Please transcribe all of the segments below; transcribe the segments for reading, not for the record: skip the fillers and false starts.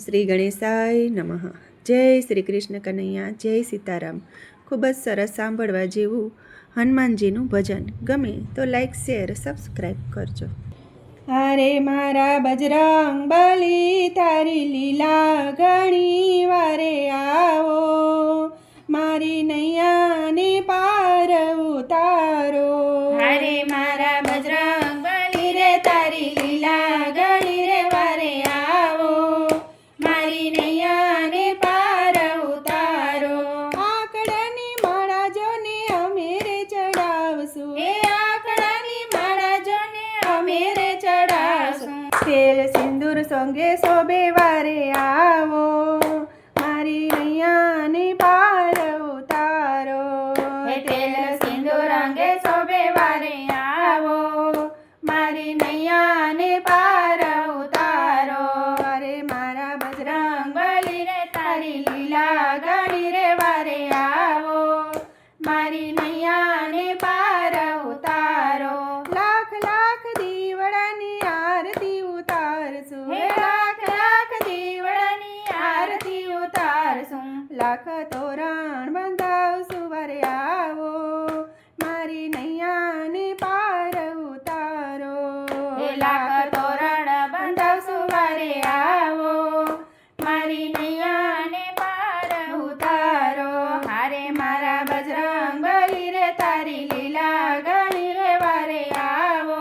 શ્રી ગણેશાય નમઃ. જય શ્રી કૃષ્ણ કનૈયા, જય સીતારામ. ખૂબ જ સરસ સાંભળવા જેવું હનુમાનજીનું ભજન. ગમે તો લાઈક, શેર, સબસ્ક્રાઈબ કરજો. અરે મારા બજરંગ બલી, તારી લીલા ઘણી વારે આવો, મારી નૈયાને પાર ઉતારો. અરે મારા બજરંગ બલી રે, તારી લીલા ઘણી રે વારે આવો, મારી નૈયાને પાર ઉતારો. આકડાની માળા જોને અમે રે ચડાવશું, એ આકડાની માળા જોને અમે રે ચડાવશું. તેલ સિંદૂર સંગે શોભે વારે આવો, મારી નૈયાને પાર ઉતારો. એ તેલ સિંદૂર અંગે શોભે વારે આવો, મારી નૈયાને પાર ઉતારો. અરે મારા બજરંગ બલી રે, તારી લીલા ઘણી રે વારે આવો, મારી નૈયાને પાર ઉતારો. લાખ લાખ દીવડાની આરતી ઉતારશું, હે લાખ લાખ દીવડાની આરતી ઉતારશું. લાખ તોરણ બંધાવશું વારે આવો, મારી નૈયાને પાર ઉતારો. હે લાખ તોરણ બંધાવશું વારે આવો, મારી નૈયાને પાર ઉતારો. હારે મારા બજરંગ બલી રે, તારી લીલા ઘણી રે વારે આવો,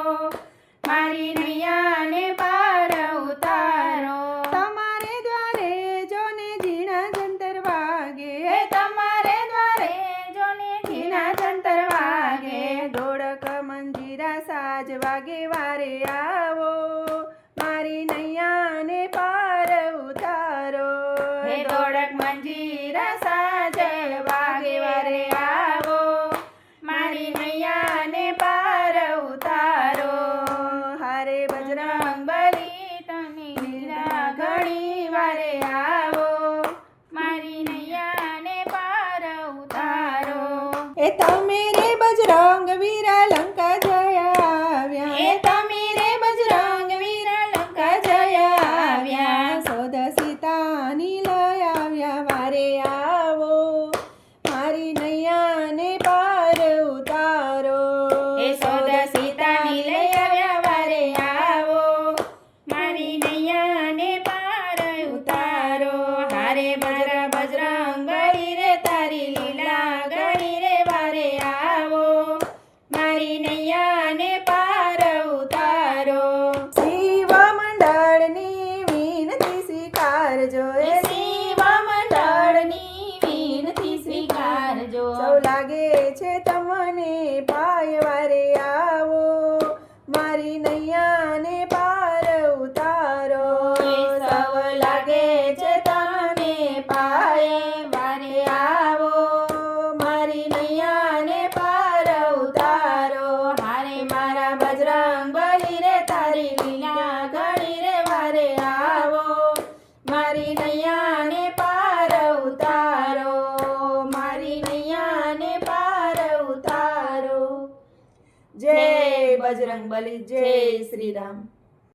મારી નૈયાને પાર ઉતારો. તમારે દ્વારે જોને ઝીણા જંતર વાગે, હે તમારે દ્વારે જોને ઝીણા જંતર વાગે, ઢોળક મંજીરા સાજ વાગે વારે આવો, મારી નૈયાને પાર ઉતારો. હે ઢોળક મંજીરા સાજ વાગે વારે આવો, મારી નૈયાને પાર ઉતારો. હારે બજરંગ બજરંગ બલી તની લીલા ઘણી વારે આવો, મારી નૈયાને પાર ઉતારો. એ તમે રે બજરંગ વીરા લંકા જયા આવ્યા, એ તમે રે બજરંગ વીરા લંકા જયા આવ્યા, સોદ સીતાની લઈ આવ્યા વારે આવો, મારી નૈયાને પાર ઉતારો. એ સોદ સીતાની લઈ આવ્યા વારે આવો, મારી નૈયાને પાર ઉતારો. હારે બજરંગ બલી રે, તારી લીલા ઘણી રે વારે આવો, મારી નૈયાને પાર ઉતારો. શિવ મંડળની વિનતી સ્વીકારજો, એ શિવ મંડળની વિનતી સ્વીકારજો. સૌ લાગે છે તમને પાય વારે આવો, મારી નૈયાને પાર ઉતારો. એ સૌ લાગે છે તમને પાયે વારે આવો, મારી નૈયાને પાર ઉતારો. હારે મારા બજરંગ બલી રે, તારી લીલા ઘણી રે વારે આવો, મારી નૈયાને પાર ઉતારો, મારી નૈયાને પાર ઉતારો. જય બજરંગ બલી, જય શ્રી રામ.